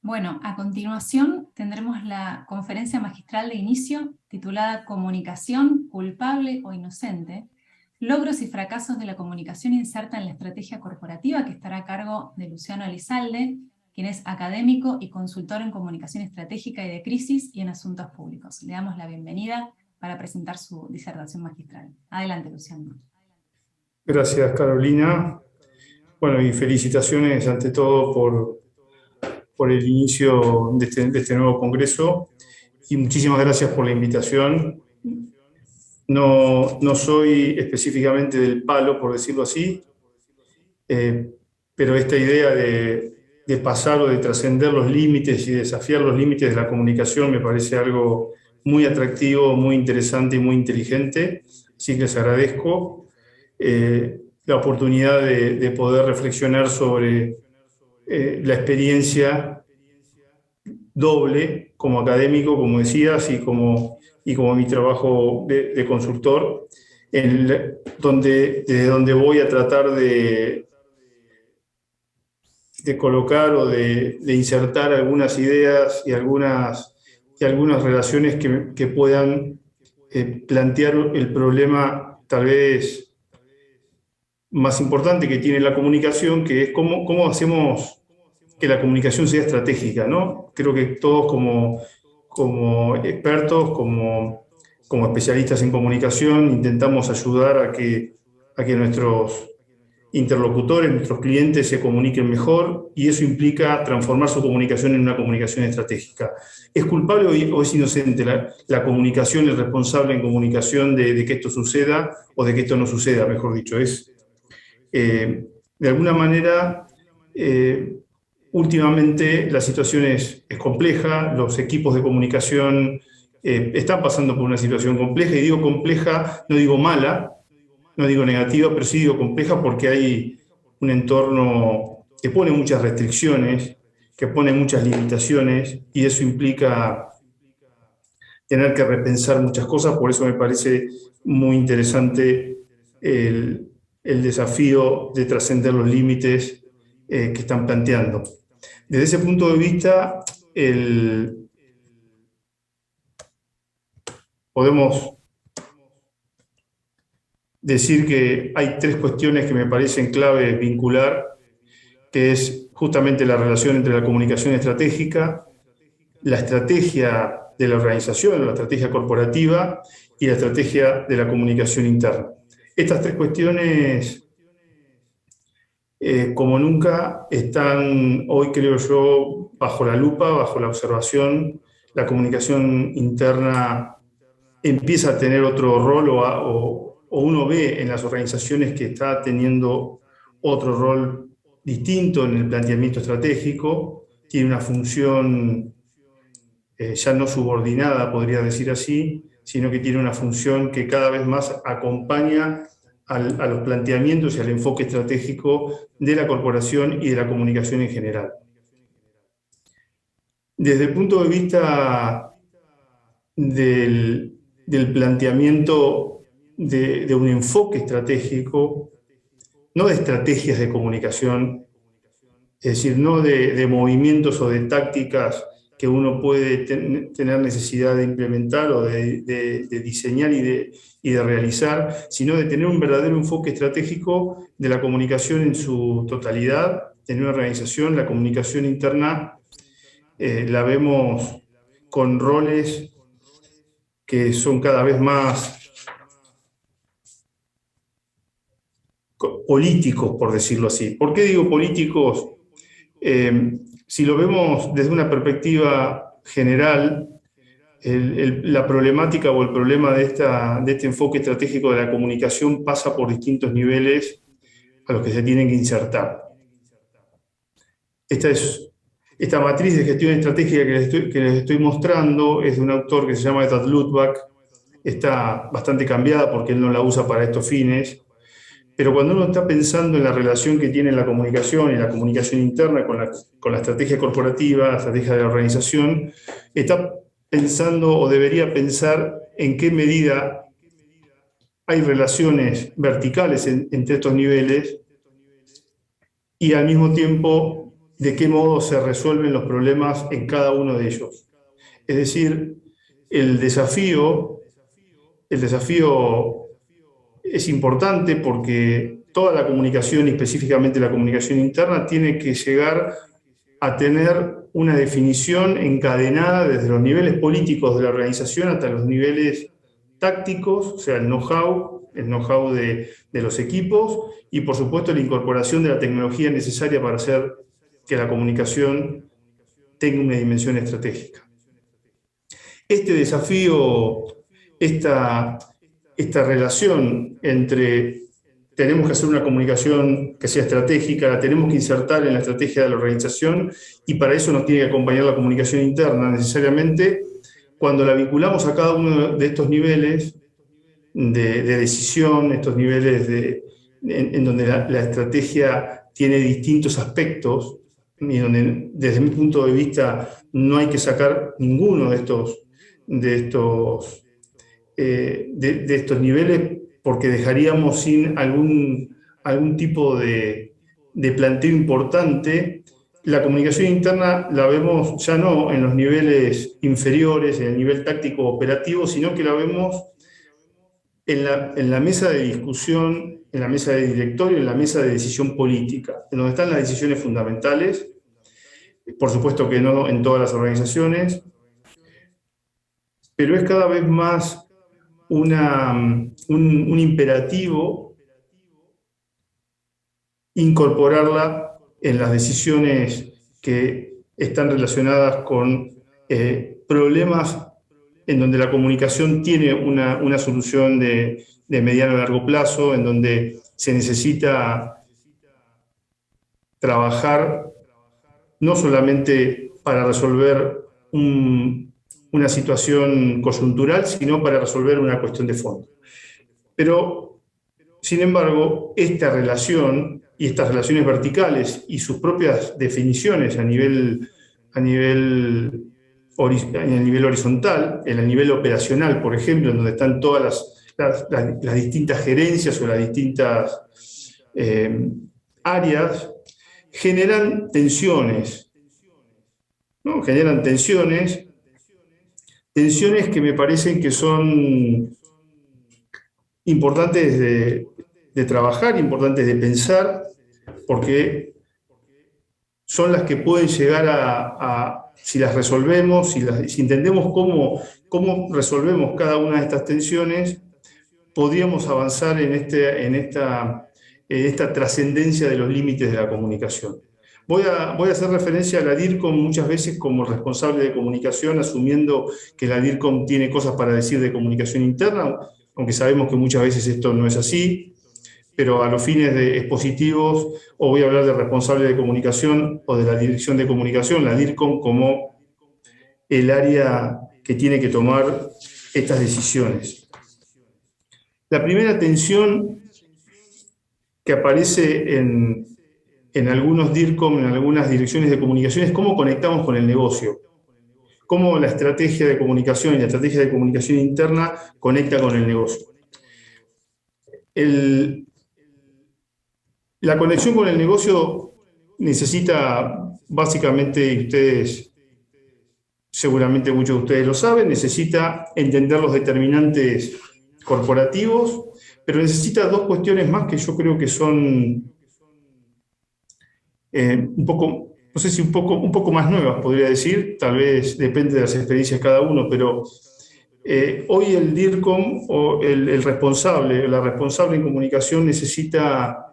Bueno, a continuación tendremos la conferencia magistral de inicio titulada Comunicación, culpable o inocente, logros y fracasos de la comunicación inserta en la estrategia corporativa, que estará a cargo de Luciano Elizalde, quien es académico y consultor en comunicación estratégica y de crisis y en asuntos públicos. Le damos la bienvenida para presentar su disertación magistral. Adelante, Luciano. Gracias, Carolina. Bueno, y felicitaciones ante todo por el inicio de este nuevo congreso y muchísimas gracias por la invitación. No soy específicamente del palo, por decirlo así, pero esta idea de pasar o de trascender los límites y desafiar los límites de la comunicación me parece algo muy atractivo, muy interesante y muy inteligente, así que les agradezco la oportunidad de poder reflexionar sobre la experiencia doble como académico, como decías, y como mi trabajo de consultor, desde donde voy a tratar de colocar o de insertar algunas ideas y algunas relaciones que puedan plantear el problema tal vez más importante que tiene la comunicación, que es cómo hacemos que la comunicación sea estratégica, ¿no? Creo que todos como expertos, como especialistas en comunicación, intentamos ayudar a que nuestros interlocutores, nuestros clientes se comuniquen mejor, y eso implica transformar su comunicación en una comunicación estratégica. ¿Es culpable o es inocente la comunicación, el responsable en comunicación de que esto suceda o de que esto no suceda, mejor dicho? De alguna manera, últimamente la situación es compleja, los equipos de comunicación están pasando por una situación compleja, y digo compleja, no digo mala, no digo negativa, pero sí digo compleja porque hay un entorno que pone muchas restricciones, que pone muchas limitaciones, y eso implica tener que repensar muchas cosas. Por eso me parece muy interesante el desafío de trascender los límites que están planteando. Desde ese punto de vista, podemos decir que hay tres cuestiones que me parecen clave vincular, que es justamente la relación entre la comunicación estratégica, la estrategia de la organización, la estrategia corporativa, y la estrategia de la comunicación interna. Estas tres cuestiones, como nunca, están hoy, creo yo, bajo la lupa, bajo la observación. La comunicación interna empieza a tener otro rol, o uno ve en las organizaciones que está teniendo otro rol distinto en el planteamiento estratégico. Tiene una función ya no subordinada, podría decir así, sino que tiene una función que cada vez más acompaña a los planteamientos y al enfoque estratégico de la corporación y de la comunicación en general. Desde el punto de vista del planteamiento de un enfoque estratégico, no de estrategias de comunicación, es decir, no de movimientos o de tácticas que uno puede tener necesidad de implementar o de diseñar y de realizar, sino de tener un verdadero enfoque estratégico de la comunicación en su totalidad. En una organización, la comunicación interna la vemos con roles que son cada vez más políticos, por decirlo así. ¿Por qué digo políticos? Si lo vemos desde una perspectiva general, la problemática o el problema de este enfoque estratégico de la comunicación pasa por distintos niveles a los que se tienen que insertar. Esta matriz de gestión estratégica que les estoy mostrando es de un autor que se llama Edward Luttwak. Está bastante cambiada porque él no la usa para estos fines, pero cuando uno está pensando en la relación que tiene la comunicación y la comunicación interna con la estrategia corporativa, la estrategia de la organización, está pensando o debería pensar en qué medida hay relaciones verticales entre estos niveles, y al mismo tiempo de qué modo se resuelven los problemas en cada uno de ellos. Es decir, el desafío es importante porque toda la comunicación, y específicamente la comunicación interna, tiene que llegar a tener una definición encadenada desde los niveles políticos de la organización hasta los niveles tácticos, o sea, el know-how de los equipos y, por supuesto, la incorporación de la tecnología necesaria para hacer que la comunicación tenga una dimensión estratégica. Este desafío, esta relación entre tenemos que hacer una comunicación que sea estratégica, la tenemos que insertar en la estrategia de la organización y para eso nos tiene que acompañar la comunicación interna necesariamente. Cuando la vinculamos a cada uno de estos niveles de decisión, estos niveles en donde la estrategia tiene distintos aspectos y donde desde mi punto de vista no hay que sacar ninguno de estos niveles porque dejaríamos sin algún tipo de planteo importante. La comunicación interna la vemos ya no en los niveles inferiores, en el nivel táctico operativo, sino que la vemos en la mesa de discusión, en la mesa de directorio, en la mesa de decisión política, en donde están las decisiones fundamentales, por supuesto que no en todas las organizaciones, pero es cada vez más un imperativo incorporarla en las decisiones que están relacionadas con problemas en donde la comunicación tiene una solución de mediano a largo plazo, en donde se necesita trabajar no solamente para resolver una situación coyuntural, sino para resolver una cuestión de fondo. Pero, sin embargo, esta relación y estas relaciones verticales y sus propias definiciones a nivel horizontal, en el nivel operacional, por ejemplo, en donde están todas las distintas gerencias o las distintas áreas, generan tensiones, ¿no? Generan tensiones que me parecen que son importantes de trabajar, importantes de pensar, porque son las que pueden llegar si las resolvemos, si entendemos cómo resolvemos cada una de estas tensiones, podríamos avanzar en esta trascendencia de los límites de la comunicación. Voy a hacer referencia a la DIRCOM muchas veces como responsable de comunicación, asumiendo que la DIRCOM tiene cosas para decir de comunicación interna, aunque sabemos que muchas veces esto no es así, pero a los fines expositivos, o voy a hablar de responsable de comunicación o de la dirección de comunicación, la DIRCOM como el área que tiene que tomar estas decisiones. La primera tensión que aparece en algunos DIRCOM, en algunas direcciones de comunicación, es cómo conectamos con el negocio, cómo la estrategia de comunicación y la estrategia de comunicación interna conecta con el negocio. La conexión con el negocio necesita, básicamente, y ustedes, seguramente muchos de ustedes lo saben, necesita entender los determinantes corporativos, pero necesita dos cuestiones más que yo creo que son un poco, no sé si un poco más nuevas, podría decir, tal vez depende de las experiencias de cada uno, pero hoy el DIRCOM o la responsable en comunicación necesita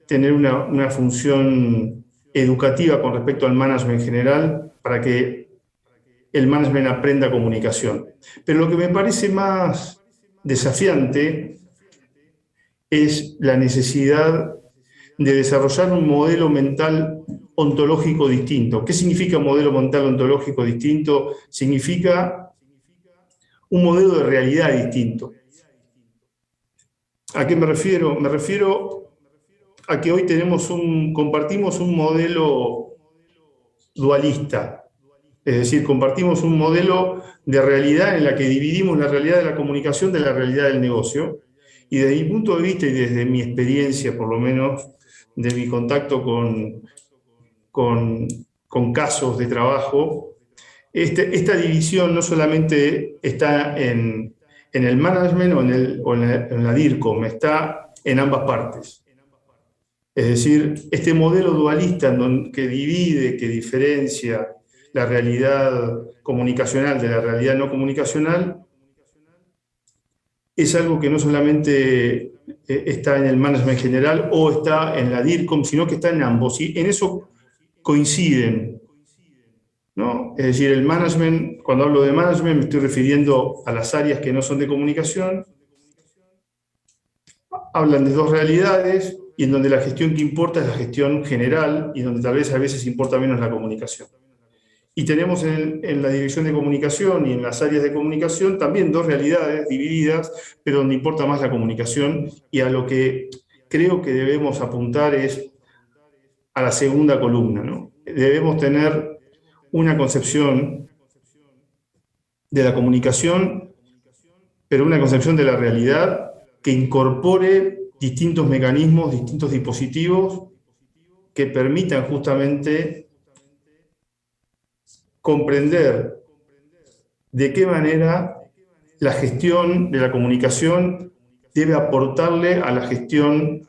tener una función educativa con respecto al management en general para que el management aprenda comunicación. Pero lo que me parece más desafiante es la necesidad de desarrollar un modelo mental ontológico distinto. ¿Qué significa modelo mental ontológico distinto? Significa un modelo de realidad distinto. ¿A qué me refiero? Me refiero a que hoy compartimos un modelo dualista. Es decir, compartimos un modelo de realidad en la que dividimos la realidad de la comunicación de la realidad del negocio. Y desde mi punto de vista y desde mi experiencia, por lo menos, de mi contacto con con casos de trabajo. Esta división no solamente está en el management o en la DIRCOM, está en ambas partes. Es decir, este modelo dualista que divide, que diferencia la realidad comunicacional de la realidad no comunicacional, es algo que no solamente está en el management general o está en la DIRCOM, sino que está en ambos. Y en eso coinciden, ¿no? Es decir, el management, cuando hablo de management me estoy refiriendo a las áreas que no son de comunicación, hablan de dos realidades y en donde la gestión que importa es la gestión general y donde tal vez a veces importa menos la comunicación. Y tenemos en la dirección de comunicación y en las áreas de comunicación también dos realidades divididas, pero donde importa más la comunicación, y a lo que creo que debemos apuntar es a la segunda columna, ¿no? Debemos tener una concepción de la comunicación, pero una concepción de la realidad que incorpore distintos mecanismos, distintos dispositivos que permitan justamente comprender de qué manera la gestión de la comunicación debe aportarle a la gestión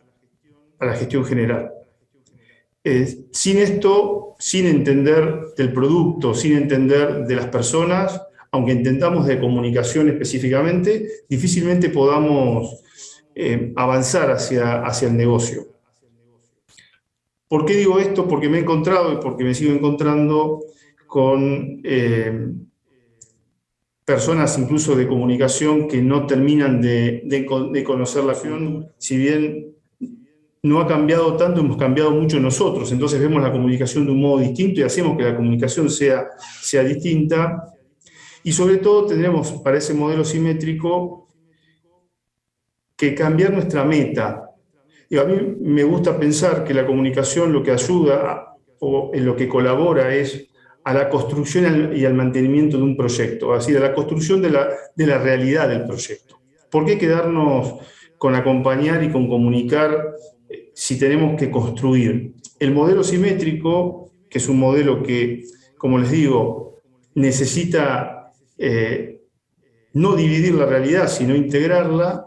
general. Sin esto, sin entender del producto, sin entender de las personas, aunque entendamos de comunicación específicamente, difícilmente podamos avanzar hacia el negocio. ¿Por qué digo esto? Porque me he encontrado y porque me sigo encontrando con personas incluso de comunicación que no terminan de conocer la acción, si bien no ha cambiado tanto, hemos cambiado mucho nosotros, entonces vemos la comunicación de un modo distinto y hacemos que la comunicación sea distinta, y sobre todo tendremos para ese modelo simétrico que cambiar nuestra meta. Y a mí me gusta pensar que la comunicación lo que ayuda o en lo que colabora es a la construcción y al mantenimiento de un proyecto, es decir, a la construcción de la realidad del proyecto. ¿Por qué quedarnos con acompañar y con comunicar si tenemos que construir? El modelo simétrico, que es un modelo que, como les digo, necesita no dividir la realidad, sino integrarla,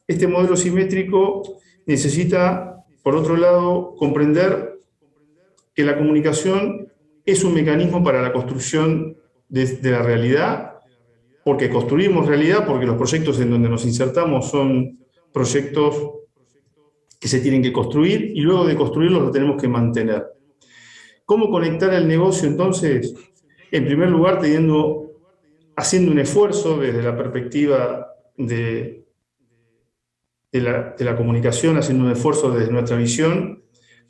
este modelo simétrico necesita, por otro lado, comprender que la comunicación es un mecanismo para la construcción de la realidad, porque construimos realidad, porque los proyectos en donde nos insertamos son proyectos que se tienen que construir y luego de construirlos los tenemos que mantener. ¿Cómo conectar el negocio entonces? En primer lugar, haciendo un esfuerzo desde la perspectiva de la comunicación, haciendo un esfuerzo desde nuestra visión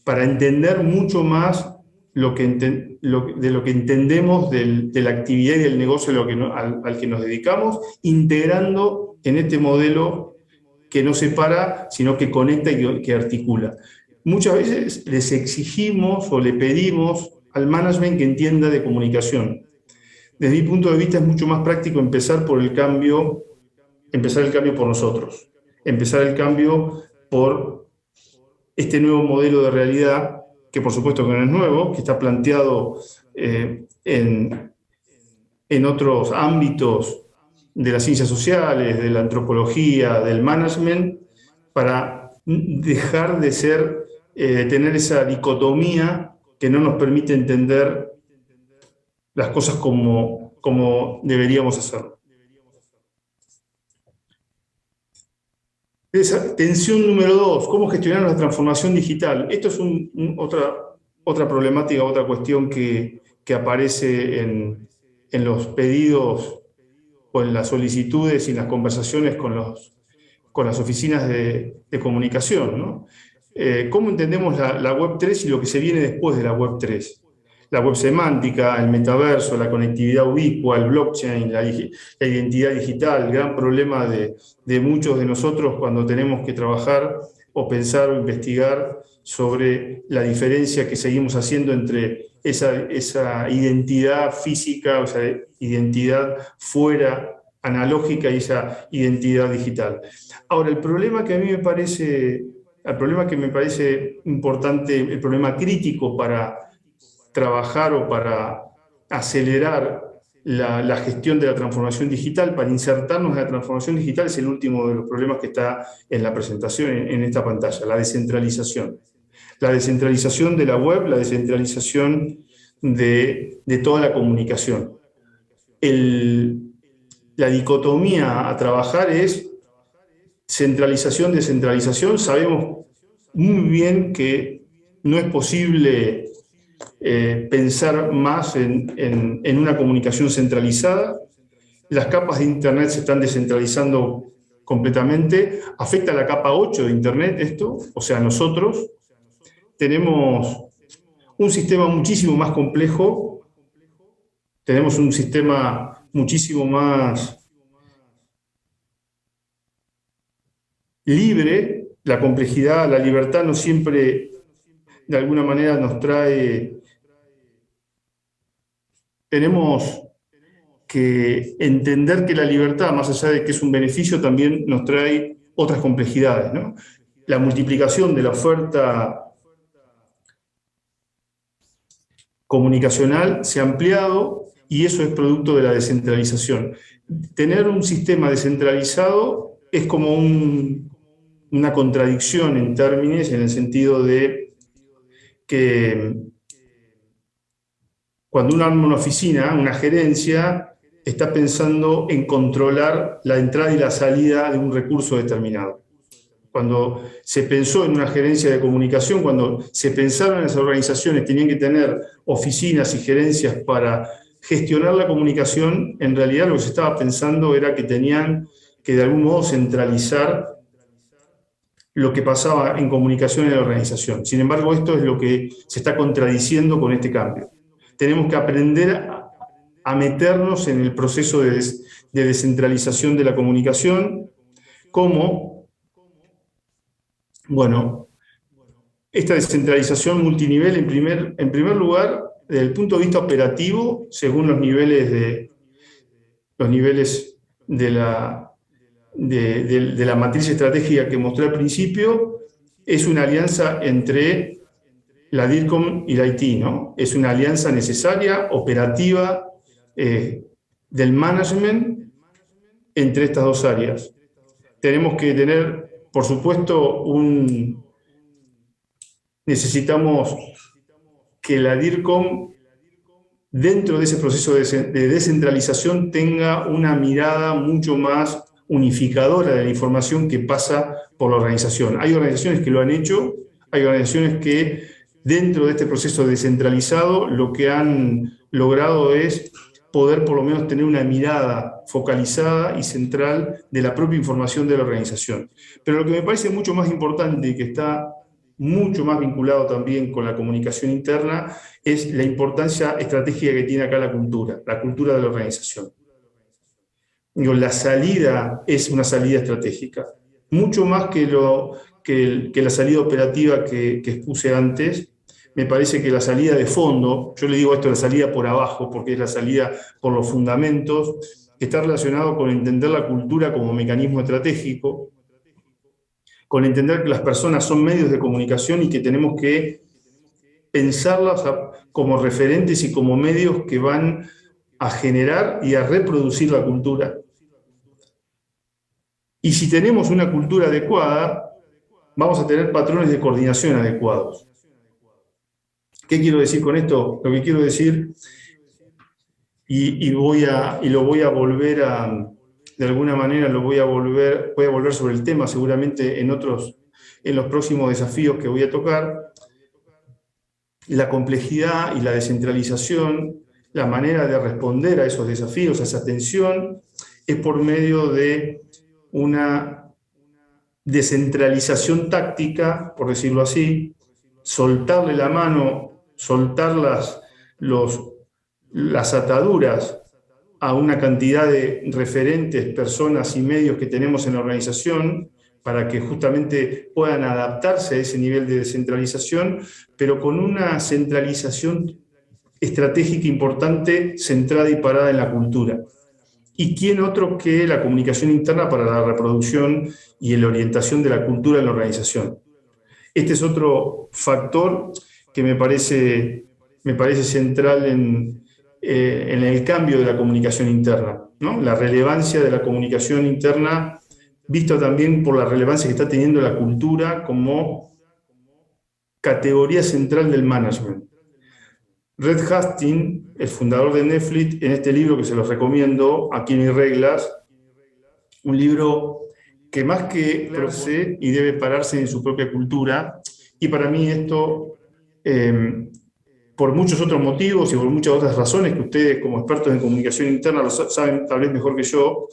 para entender mucho más de lo que entendemos de la actividad y del negocio al que nos dedicamos, integrando en este modelo que no separa, sino que conecta y que articula. Muchas veces les exigimos o le pedimos al management que entienda de comunicación. Desde mi punto de vista es mucho más práctico empezar el cambio por nosotros, empezar el cambio por este nuevo modelo de realidad, que por supuesto que no es nuevo, que está planteado en otros ámbitos de las ciencias sociales, de la antropología, del management, para dejar de tener esa dicotomía que no nos permite entender las cosas como deberíamos hacerlo. Tensión número 2, ¿cómo gestionar la transformación digital? Esto es otra problemática, otra cuestión que aparece en los pedidos o en las solicitudes y en las conversaciones con las oficinas de comunicación, ¿no? ¿Cómo entendemos la Web 3 y lo que se viene después de la Web 3? La web semántica, el metaverso, la conectividad ubicua, el blockchain, la identidad digital, el gran problema de muchos de nosotros cuando tenemos que trabajar o pensar o investigar sobre la diferencia que seguimos haciendo entre esa identidad física, o sea, identidad fuera analógica y esa identidad digital. Ahora, el problema que me parece importante, el problema crítico para trabajar o para acelerar la gestión de la transformación digital, para insertarnos en la transformación digital, es el último de los problemas que está en la presentación, en esta pantalla, la descentralización. La descentralización de la web, la descentralización de toda la comunicación. La dicotomía a trabajar es centralización, descentralización. Sabemos muy bien que no es posible pensar más en una comunicación centralizada. Las capas de Internet se están descentralizando completamente. Afecta a la capa 8 de Internet esto, o sea, nosotros tenemos un sistema muchísimo más complejo, tenemos un sistema muchísimo más libre. La complejidad, la libertad no siempre de alguna manera nos trae. Tenemos que entender que la libertad, más allá de que es un beneficio, también nos trae otras complejidades, ¿no? La multiplicación de la oferta comunicacional se ha ampliado y eso es producto de la descentralización. Tener un sistema descentralizado es como una contradicción en términos, en el sentido de que cuando uno arma una oficina, una gerencia, está pensando en controlar la entrada y la salida de un recurso determinado. Cuando se pensó en una gerencia de comunicación, cuando se pensaron en las organizaciones, tenían que tener oficinas y gerencias para gestionar la comunicación, en realidad lo que se estaba pensando era que tenían que de algún modo centralizar lo que pasaba en comunicación en la organización. Sin embargo, esto es lo que se está contradiciendo con este cambio. Tenemos que aprender a meternos en el proceso de descentralización de la comunicación, como, bueno, esta descentralización multinivel, en primer lugar, desde el punto de vista operativo, según los niveles de la matriz estratégica que mostré al principio, es una alianza entre la DIRCOM y la IT, ¿no? Es una alianza necesaria, operativa, del management entre estas dos áreas. Tenemos que tener, por supuesto, necesitamos que la DIRCOM, dentro de ese proceso de descentralización, tenga una mirada mucho más unificadora de la información que pasa por la organización. Hay organizaciones que lo han hecho, hay organizaciones que dentro de este proceso descentralizado lo que han logrado es poder por lo menos tener una mirada focalizada y central de la propia información de la organización. Pero lo que me parece mucho más importante y que está mucho más vinculado también con la comunicación interna es la importancia estratégica que tiene acá la cultura de la organización. La salida es una salida estratégica, mucho más que la salida operativa que expuse antes. Me parece que la salida de fondo, yo le digo esto, la salida por abajo, porque es la salida por los fundamentos, está relacionado con entender la cultura como mecanismo estratégico, con entender que las personas son medios de comunicación y que tenemos que pensarlas como referentes y como medios que van a generar y a reproducir la cultura. Y si tenemos una cultura adecuada, vamos a tener patrones de coordinación adecuados. ¿Qué quiero decir con esto? Lo que quiero decir, y lo voy a volver a, de alguna manera voy a volver sobre el tema seguramente en los próximos desafíos que voy a tocar, la complejidad y la descentralización, la manera de responder a esos desafíos, a esa tensión, es por medio de una descentralización táctica, por decirlo así, soltarle la mano, soltar las ataduras a una cantidad de referentes, personas y medios que tenemos en la organización para que justamente puedan adaptarse a ese nivel de descentralización, pero con una centralización estratégica importante, centrada y parada en la cultura. ¿Y quién otro que la comunicación interna para la reproducción y la orientación de la cultura en la organización? Este es otro factor que me parece me parece central en el cambio de la comunicación interna, ¿no? La relevancia de la comunicación interna, visto también por la relevancia que está teniendo la cultura como categoría central del management. Reed Hastings, el fundador de Netflix, en este libro que se los recomiendo, Aquí no hay reglas, un libro que más que procede y debe pararse en su propia cultura, y para mí esto, por muchos otros motivos y por muchas otras razones que ustedes como expertos en comunicación interna lo saben tal vez mejor que yo,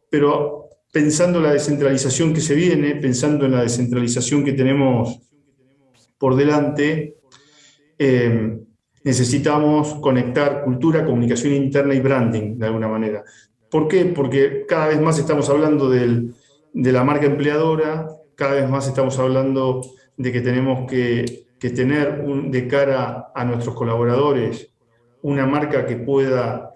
pero pensando en la descentralización que se viene, pensando en la descentralización que tenemos por delante, necesitamos conectar cultura, comunicación interna y branding de alguna manera. ¿Por qué? Porque cada vez más estamos hablando de la marca empleadora, cada vez más estamos hablando de que tenemos que tener de cara a nuestros colaboradores una marca que pueda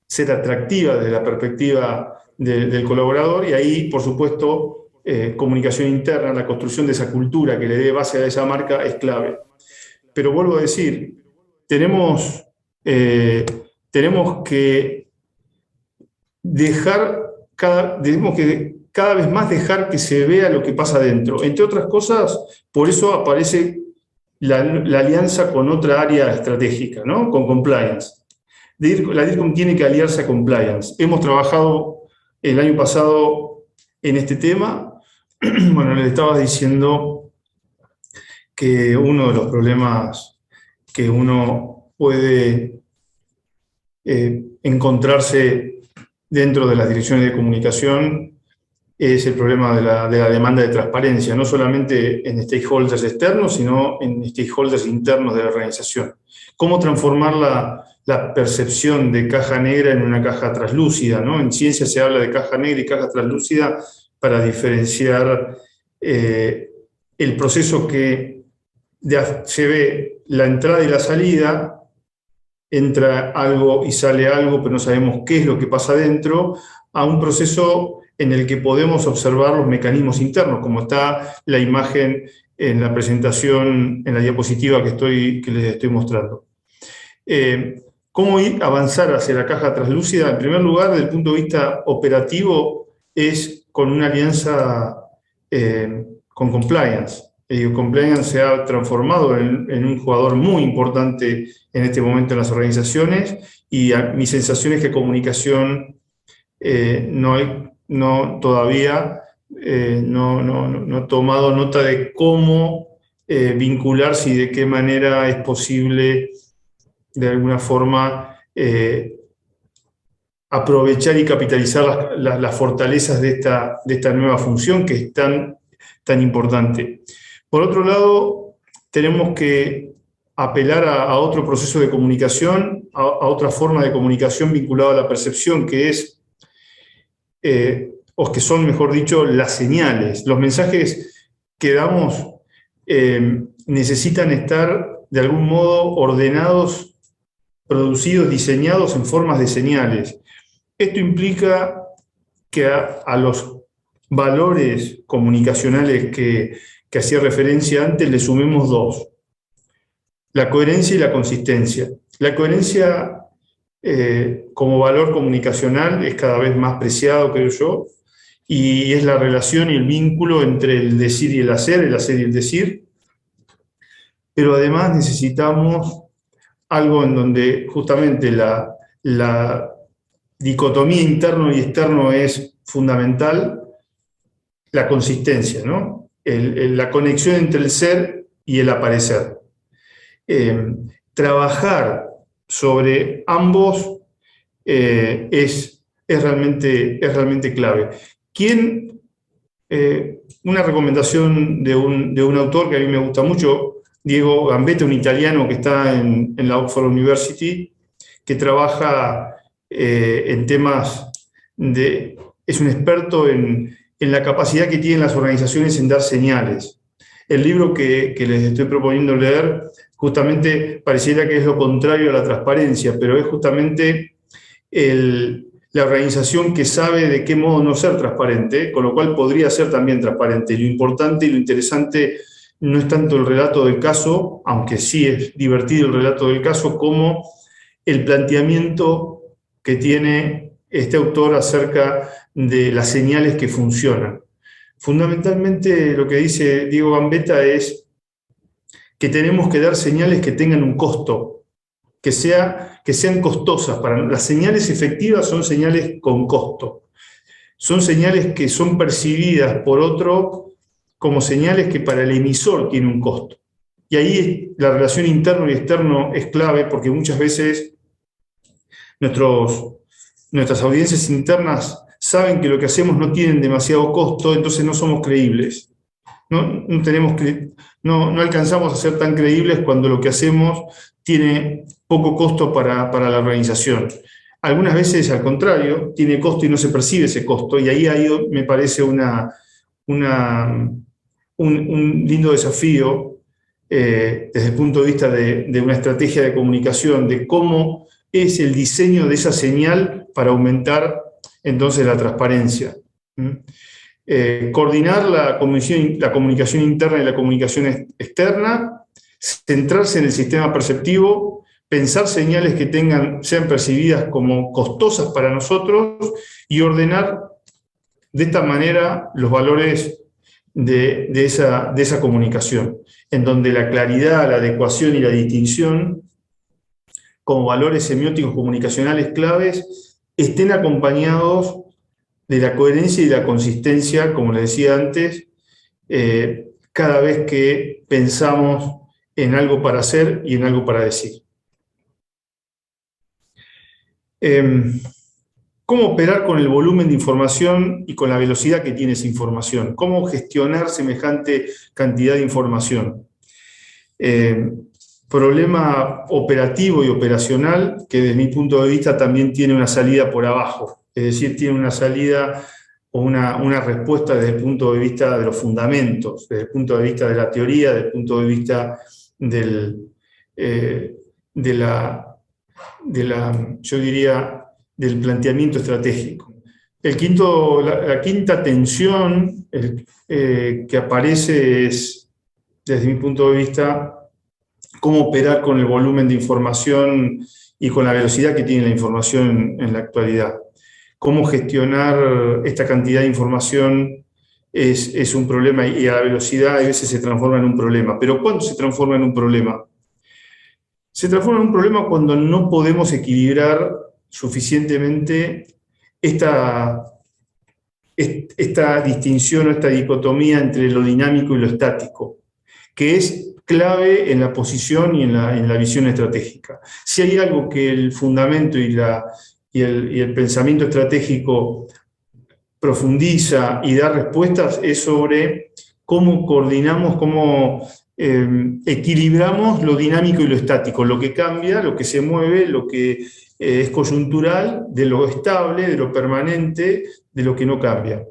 ser atractiva desde la perspectiva del colaborador, y ahí, por supuesto, comunicación interna, la construcción de esa cultura que le dé base a esa marca es clave. Pero vuelvo a decir, tenemos que cada vez más dejar que se vea lo que pasa adentro. Entre otras cosas, por eso aparece la alianza con otra área estratégica, ¿no? Con compliance. La DIRCOM tiene que aliarse a compliance. Hemos trabajado el año pasado en este tema. Bueno, les estaba diciendo que uno de los problemas que uno puede encontrarse dentro de las direcciones de comunicación es el problema de la demanda de transparencia, no solamente en stakeholders externos, sino en stakeholders internos de la organización. ¿Cómo transformar la percepción de caja negra en una caja translúcida, ¿no? En ciencia se habla de caja negra y caja translúcida para diferenciar el proceso que se ve la entrada y la salida, entra algo y sale algo, pero no sabemos qué es lo que pasa dentro, a un proceso en el que podemos observar los mecanismos internos, como está la imagen en la presentación, en la diapositiva que les estoy mostrando. ¿Cómo avanzar hacia la caja translúcida? En primer lugar, desde el punto de vista operativo, es con una alianza con compliance. Compliance se ha transformado en un jugador muy importante en este momento en las organizaciones, y mi sensación es que comunicación todavía no ha tomado nota de cómo vincularse y de qué manera es posible de alguna forma aprovechar y capitalizar las fortalezas de esta nueva función que es tan importante. Por otro lado, tenemos que apelar a otro proceso de comunicación, a otra forma de comunicación vinculada a la percepción, que es, o que son, mejor dicho, las señales. Los mensajes que damos necesitan estar de algún modo ordenados, producidos, diseñados en formas de señales. Esto implica que a los valores comunicacionales que hacía referencia antes le sumemos dos: la coherencia y la consistencia. La coherencia como valor comunicacional es cada vez más preciado, creo yo, y es la relación y el vínculo entre el decir y el hacer y el decir, pero además necesitamos algo en donde justamente la dicotomía interno y externo es fundamental: la consistencia, ¿no? La conexión entre el ser y el aparecer. Trabajar sobre ambos es realmente clave. Una recomendación de un autor que a mí me gusta mucho, Diego Gambetta, un italiano que está en la Oxford University, que trabaja en temas es un experto en la capacidad que tienen las organizaciones en dar señales. El libro que les estoy proponiendo leer justamente pareciera que es lo contrario a la transparencia, pero es justamente la organización que sabe de qué modo no ser transparente, con lo cual podría ser también transparente. Lo importante y lo interesante no es tanto el relato del caso, aunque sí es divertido el relato del caso, como el planteamiento que tiene este autor acerca de las señales que funcionan. Fundamentalmente lo que dice Diego Gambetta es que tenemos que dar señales que tengan un costo, que sean costosas. Las señales efectivas son señales con costo. Son señales que son percibidas por otro como señales que para el emisor tienen un costo. Y ahí la relación interno y externo es clave, porque muchas veces nuestras audiencias internas saben que lo que hacemos no tiene demasiado costo, entonces no somos creíbles. No alcanzamos a ser tan creíbles cuando lo que hacemos tiene poco costo para la organización. Algunas veces, al contrario, tiene costo y no se percibe ese costo, y ahí me parece un lindo desafío desde el punto de vista de una estrategia de comunicación, de cómo es el diseño de esa señal para aumentar entonces la transparencia. Coordinar la comunicación interna y la comunicación externa, centrarse en el sistema perceptivo, pensar señales que sean percibidas como costosas para nosotros y ordenar de esta manera los valores de esa comunicación, en donde la claridad, la adecuación y la distinción como valores semióticos comunicacionales claves estén acompañados de la coherencia y la consistencia, como les decía antes, cada vez que pensamos en algo para hacer y en algo para decir. ¿Cómo operar con el volumen de información y con la velocidad que tiene esa información? ¿Cómo gestionar semejante cantidad de información? Problema operativo y operacional que desde mi punto de vista también tiene una salida por abajo, es decir, tiene una salida o una respuesta desde el punto de vista de los fundamentos, desde el punto de vista de la teoría, desde el punto de vista yo diría, del planteamiento estratégico. La quinta tensión que aparece es, desde mi punto de vista, cómo operar con el volumen de información y con la velocidad que tiene la información en la actualidad. Cómo gestionar esta cantidad de información es un problema, y a la velocidad a veces se transforma en un problema. Pero ¿cuándo se transforma en un problema? Se transforma en un problema cuando no podemos equilibrar suficientemente esta distinción o esta dicotomía entre lo dinámico y lo estático, que es clave en la posición y en la visión estratégica. Si hay algo que el fundamento y el pensamiento estratégico profundiza y da respuestas, es sobre cómo coordinamos, cómo equilibramos lo dinámico y lo estático, lo que cambia, lo que se mueve, lo que es coyuntural, de lo estable, de lo permanente, de lo que no cambia.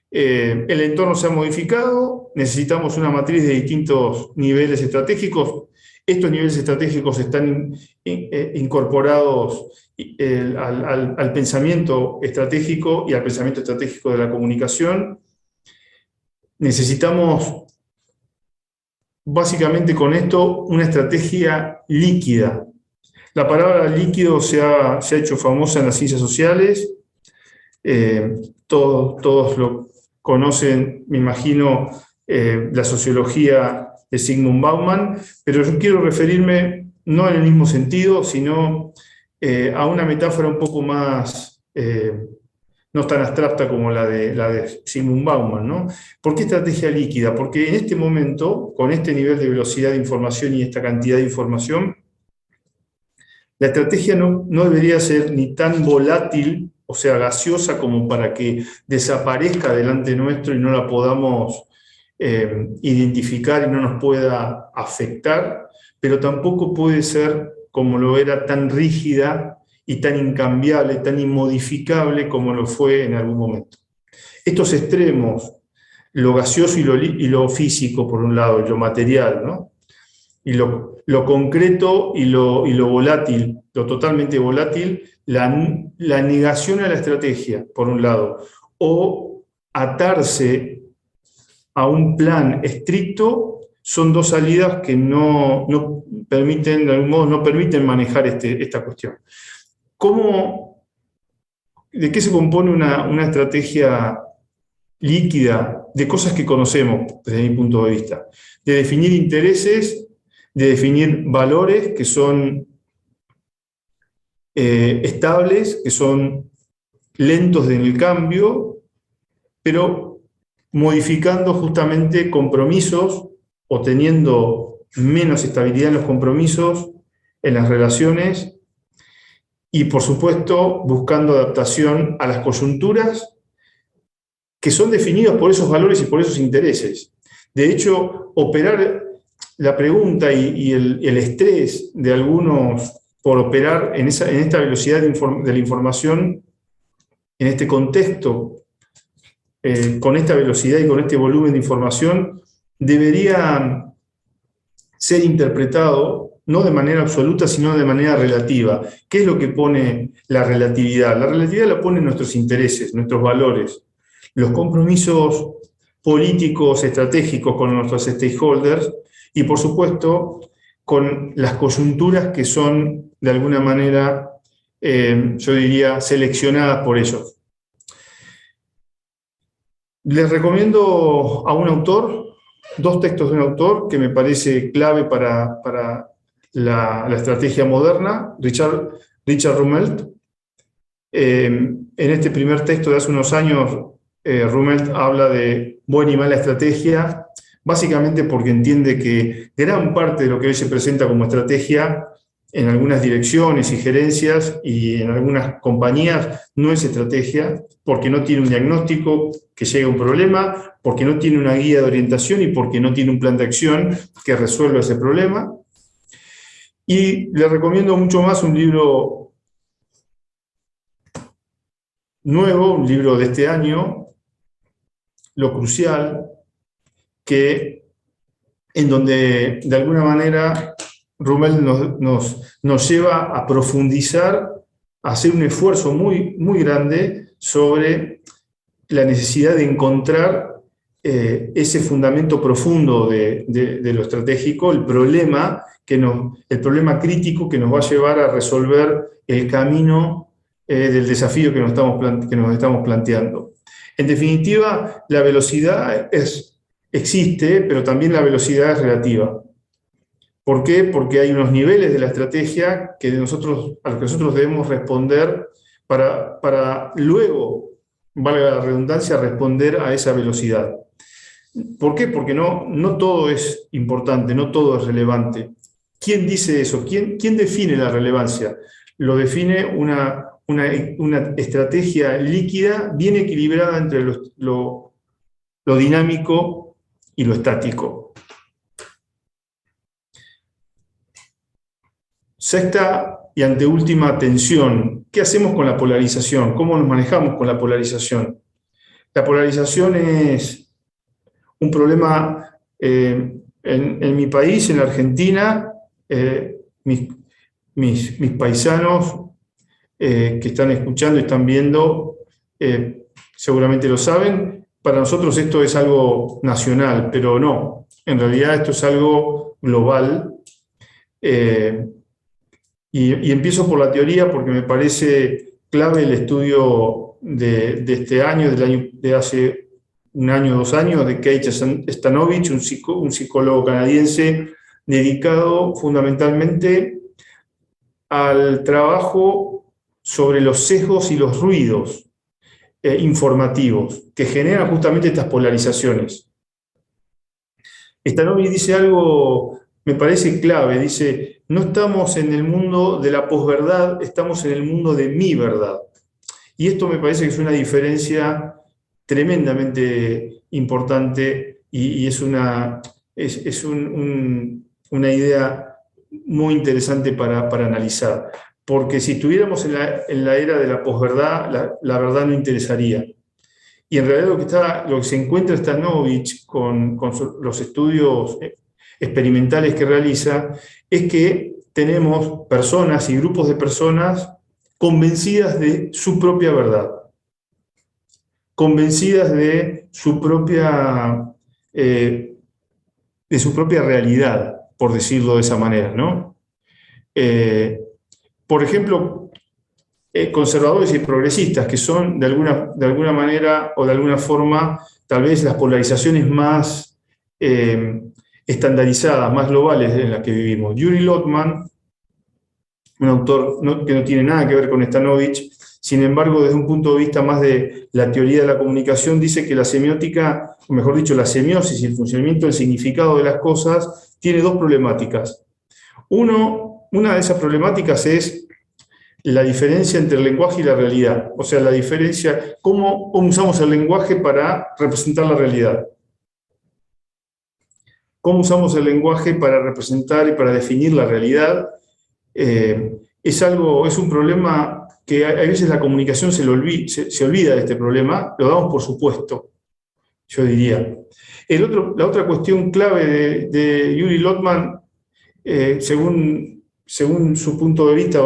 El entorno se ha modificado, necesitamos una matriz de distintos niveles estratégicos. Estos niveles estratégicos están incorporados al pensamiento estratégico y al pensamiento estratégico de la comunicación. Necesitamos, básicamente con esto, una estrategia líquida. La palabra líquido se ha hecho famosa en las ciencias sociales. Todos lo conocen, me imagino, la sociología de Zygmunt Bauman, pero yo quiero referirme no en el mismo sentido, sino a una metáfora un poco más, no tan abstracta como la de Zygmunt Bauman, ¿no? ¿Por qué estrategia líquida? Porque en este momento, con este nivel de velocidad de información y esta cantidad de información, la estrategia no debería ser ni tan volátil, o sea, gaseosa, como para que desaparezca delante nuestro y no la podamos identificar y no nos pueda afectar, pero tampoco puede ser, como lo era, tan rígida y tan incambiable, tan inmodificable como lo fue en algún momento. Estos extremos, lo gaseoso y lo físico, por un lado, y lo material, ¿no? Y lo concreto y lo volátil, lo totalmente volátil, la negación a la estrategia, por un lado, o atarse a un plan estricto son dos salidas que no permiten, de algún modo, no permiten manejar esta cuestión. ¿De qué se compone una estrategia líquida de cosas que conocemos desde mi punto de vista? De definir intereses, de definir valores que son estables, que son lentos en el cambio, pero modificando justamente compromisos o teniendo menos estabilidad en los compromisos, en las relaciones, y por supuesto buscando adaptación a las coyunturas que son definidos por esos valores y por esos intereses. De hecho, operar la pregunta y el estrés de algunos por operar en esta velocidad de la información, en este contexto, con esta velocidad y con este volumen de información, debería ser interpretado no de manera absoluta, sino de manera relativa. ¿Qué es lo que pone la relatividad? La relatividad la ponen nuestros intereses, nuestros valores, los compromisos políticos, estratégicos con nuestros stakeholders y, por supuesto, con las coyunturas que son, de alguna manera, yo diría, seleccionadas por ellos. Les recomiendo a un autor, dos textos de un autor que me parece clave para la estrategia moderna, Richard Rumelt. En este primer texto de hace unos años, Rumelt habla de buena y mala estrategia, básicamente porque entiende que gran parte de lo que hoy se presenta como estrategia en algunas direcciones y gerencias y en algunas compañías no es estrategia, porque no tiene un diagnóstico que llegue a un problema, porque no tiene una guía de orientación y porque no tiene un plan de acción que resuelva ese problema. Y le recomiendo mucho más un libro nuevo, un libro de este año, Lo Crucial, en donde de alguna manera Rumelt nos lleva a profundizar, a hacer un esfuerzo muy, muy grande sobre la necesidad de encontrar ese fundamento profundo de lo estratégico, el problema crítico que nos va a llevar a resolver el camino del desafío que nos estamos planteando. En definitiva, la velocidad existe, pero también la velocidad es relativa. ¿Por qué? Porque hay unos niveles de la estrategia a los que nosotros debemos responder para luego, valga la redundancia, responder a esa velocidad. ¿Por qué? Porque no todo es importante, no todo es relevante. ¿Quién dice eso? ¿Quién define la relevancia? Lo define una estrategia líquida, bien equilibrada entre lo dinámico y lo estático. Sexta y anteúltima tensión. ¿Qué hacemos con la polarización? ¿Cómo nos manejamos con la polarización? La polarización es un problema en mi país, en Argentina. Mis paisanos que están escuchando y están viendo seguramente lo saben. Para nosotros esto es algo nacional, pero no. En realidad esto es algo global. Y empiezo por la teoría porque me parece clave el estudio de este año, de hace un año o 2 años, de Keith Stanovich, un psicólogo canadiense dedicado fundamentalmente al trabajo sobre los sesgos y los ruidos informativos que generan justamente estas polarizaciones. Stanovich dice algo, me parece clave, dice: no estamos en el mundo de la posverdad, estamos en el mundo de mi verdad. Y esto me parece que es una diferencia tremendamente importante y es una idea muy interesante para analizar. Porque si estuviéramos en la era de la posverdad, la verdad no interesaría. Y en realidad lo que se encuentra Stanovich con los estudios experimentales que realiza es que tenemos personas y grupos de personas convencidas de su propia verdad, convencidas de su propia de su propia realidad, por decirlo de esa manera, ¿no? Por ejemplo, conservadores y progresistas, que son de alguna manera o de alguna forma tal vez las polarizaciones más estandarizadas, más globales en las que vivimos. Yuri Lotman, un autor que no tiene nada que ver con Stanovich, sin embargo, desde un punto de vista más de la teoría de la comunicación, dice que la semiótica, o mejor dicho, la semiosis y el funcionamiento del significado de las cosas, tiene dos problemáticas. Una de esas problemáticas es la diferencia entre el lenguaje y la realidad, o sea, la diferencia, cómo usamos el lenguaje para representar la realidad. Cómo usamos el lenguaje para representar y para definir la realidad, es un problema que a veces la comunicación se olvida de este problema, lo damos por supuesto, yo diría. La otra cuestión clave de Yuri Lotman, según su punto de vista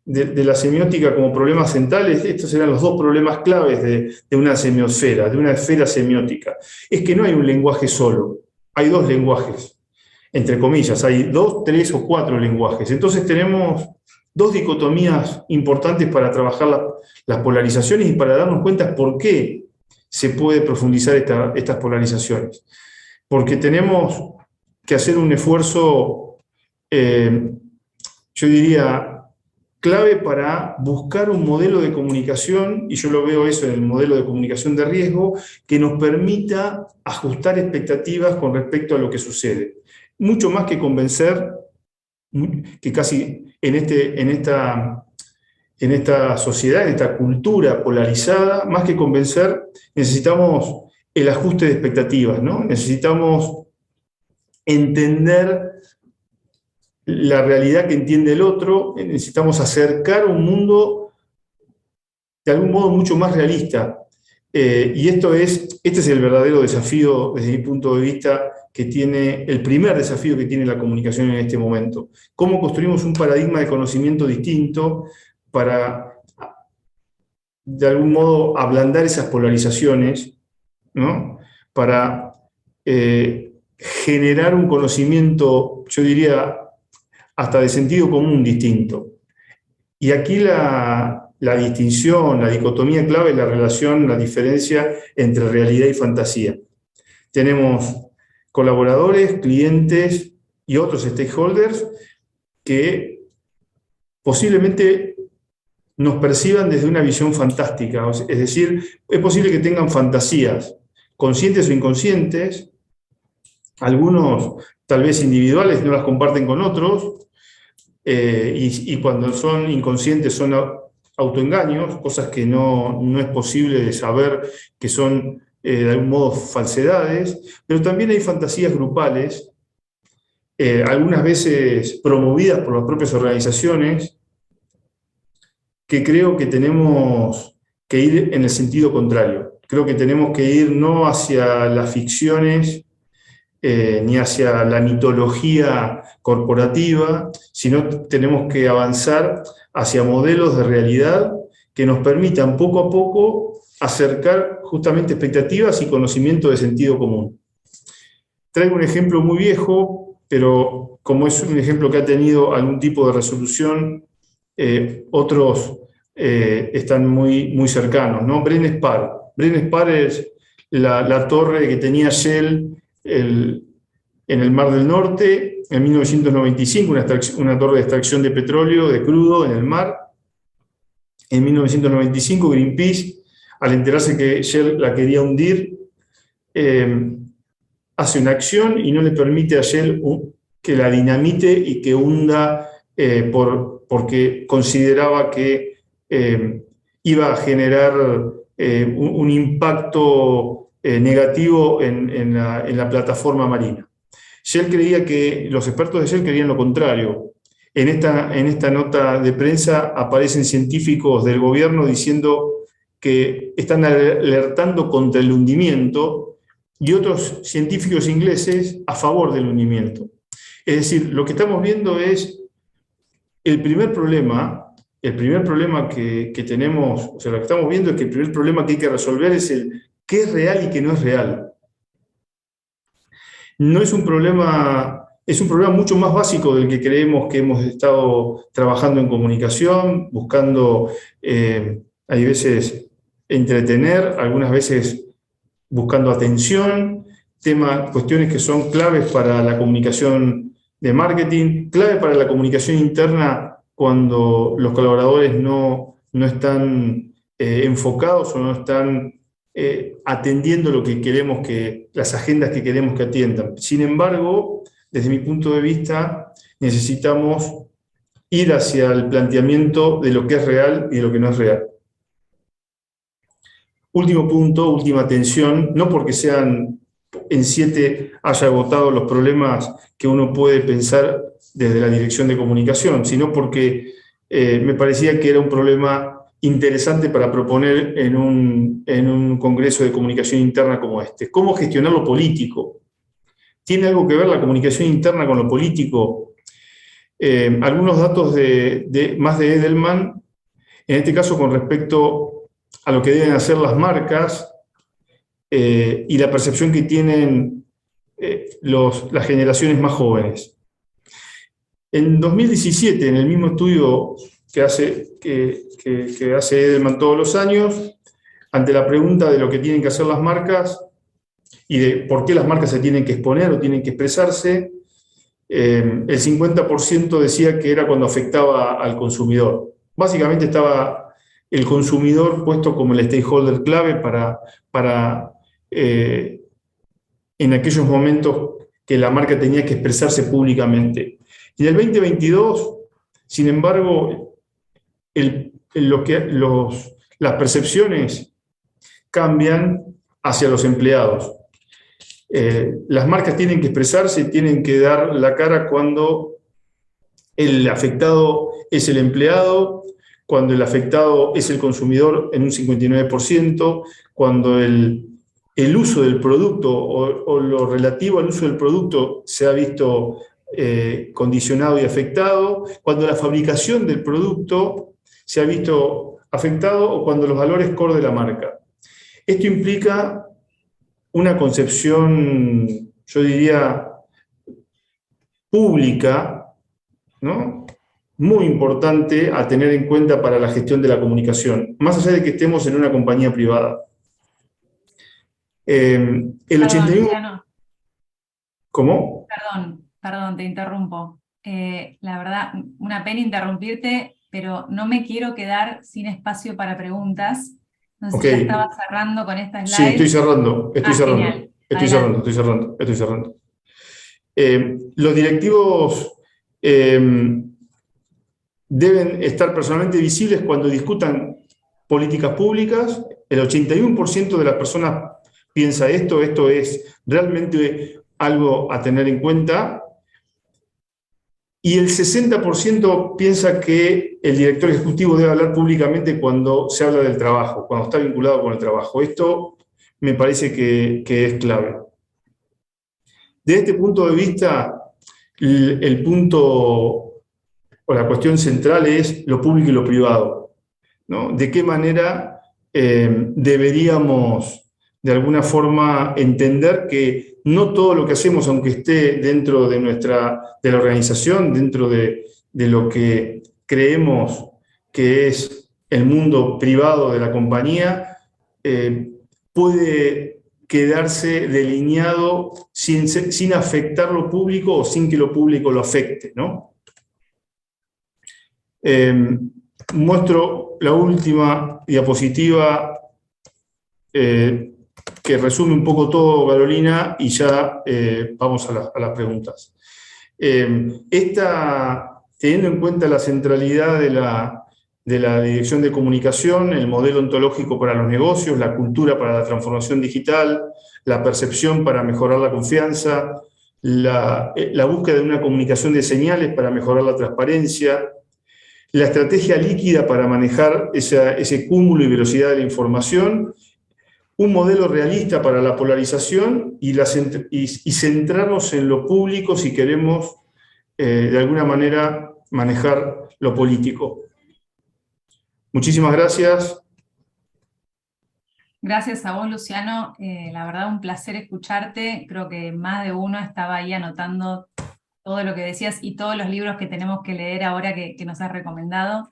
de la semiótica como problemas centrales, estos eran los dos problemas claves de una semiosfera, de una esfera semiótica. Es que no hay un lenguaje solo, hay dos lenguajes, entre comillas, hay 2, 3 o 4 lenguajes. Entonces tenemos dos dicotomías importantes para trabajar las polarizaciones y para darnos cuenta por qué se puede profundizar estas polarizaciones. Porque tenemos que hacer un esfuerzo, yo diría, clave para buscar un modelo de comunicación, y yo lo veo eso en el modelo de comunicación de riesgo, que nos permita ajustar expectativas con respecto a lo que sucede. Mucho más que convencer, que casi en esta sociedad, en esta cultura polarizada, más que convencer, necesitamos el ajuste de expectativas, ¿no? Necesitamos entender la realidad que entiende el otro, necesitamos acercar un mundo de algún modo mucho más realista. Y este es el verdadero desafío, desde mi punto de vista, el primer desafío que tiene la comunicación en este momento. ¿Cómo construimos un paradigma de conocimiento distinto para, de algún modo, ablandar esas polarizaciones, ¿no? Para generar un conocimiento, yo diría, hasta de sentido común distinto. Y aquí la distinción, la dicotomía clave es la relación, la diferencia entre realidad y fantasía. Tenemos colaboradores, clientes y otros stakeholders que posiblemente nos perciban desde una visión fantástica. Es decir, es posible que tengan fantasías, conscientes o inconscientes, algunos tal vez individuales no las comparten con otros, y cuando son inconscientes son autoengaños, cosas que no es posible de saber que son de algún modo falsedades, pero también hay fantasías grupales, algunas veces promovidas por las propias organizaciones, que creo que tenemos que ir en el sentido contrario. Creo que tenemos que ir no hacia las ficciones, ni hacia la mitología corporativa, sino tenemos que avanzar hacia modelos de realidad que nos permitan poco a poco acercar justamente expectativas y conocimiento de sentido común. Traigo un ejemplo muy viejo, pero como es un ejemplo que ha tenido algún tipo de resolución, otros están muy, muy cercanos, ¿no? Bren Spar. Bren Spar es la torre que tenía Shell en el Mar del Norte en 1995, una torre de extracción de petróleo, de crudo en el mar. En 1995 Greenpeace, al enterarse que Shell la quería hundir, hace una acción y no le permite a Shell que la dinamite y que hunda, porque consideraba que iba a generar un impacto negativo en la plataforma marina. Los expertos de Shell creían lo contrario. En esta nota de prensa aparecen científicos del gobierno diciendo que están alertando contra el hundimiento y otros científicos ingleses a favor del hundimiento. Es decir, lo que estamos viendo es el primer problema que tenemos, o sea, lo que estamos viendo es que el primer problema que hay que resolver es el qué es real y qué no es real. No es un problema, es un problema mucho más básico del que creemos que hemos estado trabajando en comunicación, buscando, hay veces, entretener, algunas veces buscando atención, cuestiones que son claves para la comunicación de marketing, clave para la comunicación interna cuando los colaboradores no están enfocados o no están atendiendo lo que queremos las agendas que queremos que atiendan. Sin embargo, desde mi punto de vista, necesitamos ir hacia el planteamiento de lo que es real y de lo que no es real. Último punto, última atención, no porque sean en 7 haya agotado los problemas que uno puede pensar desde la dirección de comunicación, sino porque me parecía que era un problema interesante para proponer en un congreso de comunicación interna como este. ¿Cómo gestionar lo político? ¿Tiene algo que ver la comunicación interna con lo político? Algunos datos más de Edelman, en este caso con respecto a lo que deben hacer las marcas y la percepción que tienen las generaciones más jóvenes. En 2017, en el mismo estudio que hace Edelman todos los años, ante la pregunta de lo que tienen que hacer las marcas y de por qué las marcas se tienen que exponer o tienen que expresarse, el 50% decía que era cuando afectaba al consumidor. Básicamente estaba el consumidor puesto como el stakeholder clave para en aquellos momentos que la marca tenía que expresarse públicamente. Y en el 2022, sin embargo, las percepciones cambian hacia los empleados. Las marcas tienen que expresarse, tienen que dar la cara cuando el afectado es el empleado, cuando el afectado es el consumidor en un 59%, cuando el uso del producto o lo relativo al uso del producto se ha visto condicionado y afectado, cuando la fabricación del producto se ha visto afectado o cuando los valores core de la marca. Esto implica una concepción, yo diría, pública, ¿no?, muy importante a tener en cuenta para la gestión de la comunicación, más allá de que estemos en una compañía privada. El 81%... ¿Cómo? Perdón, te interrumpo. La verdad, una pena interrumpirte, pero no me quiero quedar sin espacio para preguntas. No sé si ya estaba cerrando con esta slide. Sí, estoy cerrando. Genial. Estoy cerrando. Los directivos deben estar personalmente visibles cuando discutan políticas públicas. El 81% de las personas piensa esto es realmente algo a tener en cuenta. Y el 60% piensa que el director ejecutivo debe hablar públicamente cuando se habla del trabajo, cuando está vinculado con el trabajo. Esto me parece que es clave. Desde este punto de vista, el punto o la cuestión central es lo público y lo privado, ¿no? De qué manera deberíamos, de alguna forma, entender que no todo lo que hacemos, aunque esté dentro de la organización, dentro de lo que creemos que es el mundo privado de la compañía, puede quedarse delineado sin afectar lo público o sin que lo público lo afecte, ¿no? Muestro la última diapositiva que resume un poco todo, Carolina, y ya vamos a las preguntas. Teniendo en cuenta la centralidad de la dirección de comunicación, el modelo ontológico para los negocios, la cultura para la transformación digital, la percepción para mejorar la confianza, la búsqueda de una comunicación de señales para mejorar la transparencia, la estrategia líquida para manejar ese cúmulo y velocidad de la información, un modelo realista para la polarización y centrarnos en lo público si queremos, de alguna manera, manejar lo político. Muchísimas gracias. Gracias a vos, Luciano. La verdad, un placer escucharte. Creo que más de uno estaba ahí anotando todo lo que decías y todos los libros que tenemos que leer ahora que nos has recomendado.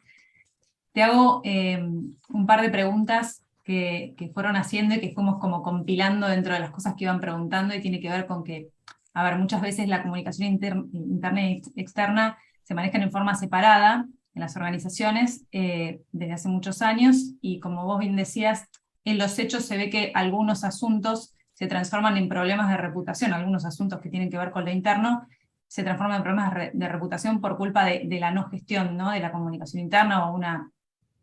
Te hago un par de preguntas que fueron haciendo y que fuimos como compilando dentro de las cosas que iban preguntando, y tiene que ver con que, a ver, muchas veces la comunicación interna y externa se manejan en forma separada en las organizaciones desde hace muchos años, y como vos bien decías, en los hechos se ve que algunos asuntos se transforman en problemas de reputación, algunos asuntos que tienen que ver con lo interno se transforman en problemas de reputación por culpa de la no gestión, ¿no?, de la comunicación interna o una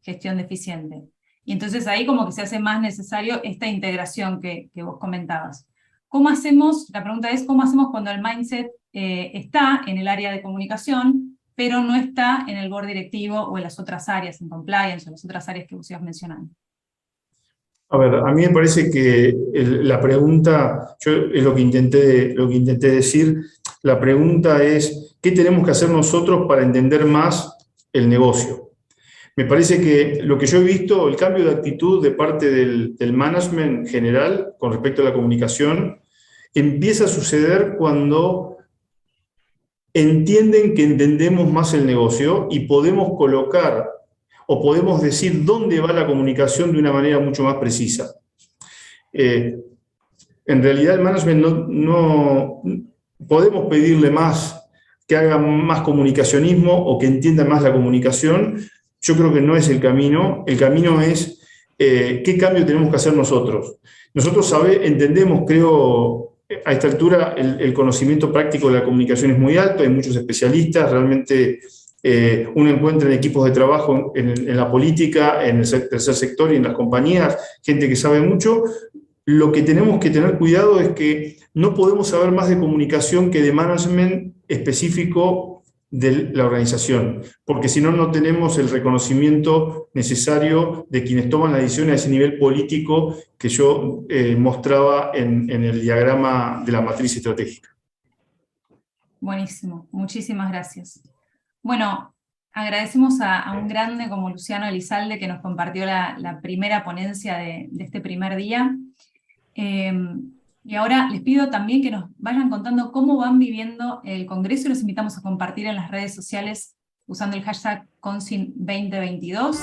gestión deficiente. Y entonces ahí como que se hace más necesario esta integración que vos comentabas. ¿Cómo hacemos? La pregunta es, ¿cómo hacemos cuando el mindset está en el área de comunicación, pero no está en el board directivo o en las otras áreas, en compliance o en las otras áreas que vos ibas mencionando? A ver, a mí me parece que la pregunta, yo es lo que intenté decir, la pregunta es, ¿qué tenemos que hacer nosotros para entender más el negocio? Me parece que lo que yo he visto, el cambio de actitud de parte del management general con respecto a la comunicación, empieza a suceder cuando entienden que entendemos más el negocio y podemos colocar o podemos decir dónde va la comunicación de una manera mucho más precisa. En realidad el management no podemos pedirle más, que haga más comunicacionismo o que entienda más la comunicación. Yo creo que no es el camino es qué cambio tenemos que hacer nosotros. Nosotros entendemos, creo, a esta altura el conocimiento práctico de la comunicación es muy alto, hay muchos especialistas, realmente uno encuentra en equipos de trabajo, en la política, en el tercer sector y en las compañías, gente que sabe mucho. Lo que tenemos que tener cuidado es que no podemos saber más de comunicación que de management específico de la organización, porque si no, no tenemos el reconocimiento necesario de quienes toman las decisiones a ese nivel político que yo mostraba en el diagrama de la matriz estratégica. Buenísimo, muchísimas gracias. Bueno, agradecemos a un grande como Luciano Elizalde, que nos compartió la primera ponencia de este primer día. Y ahora les pido también que nos vayan contando cómo van viviendo el Congreso, y los invitamos a compartir en las redes sociales usando el hashtag Consin2022.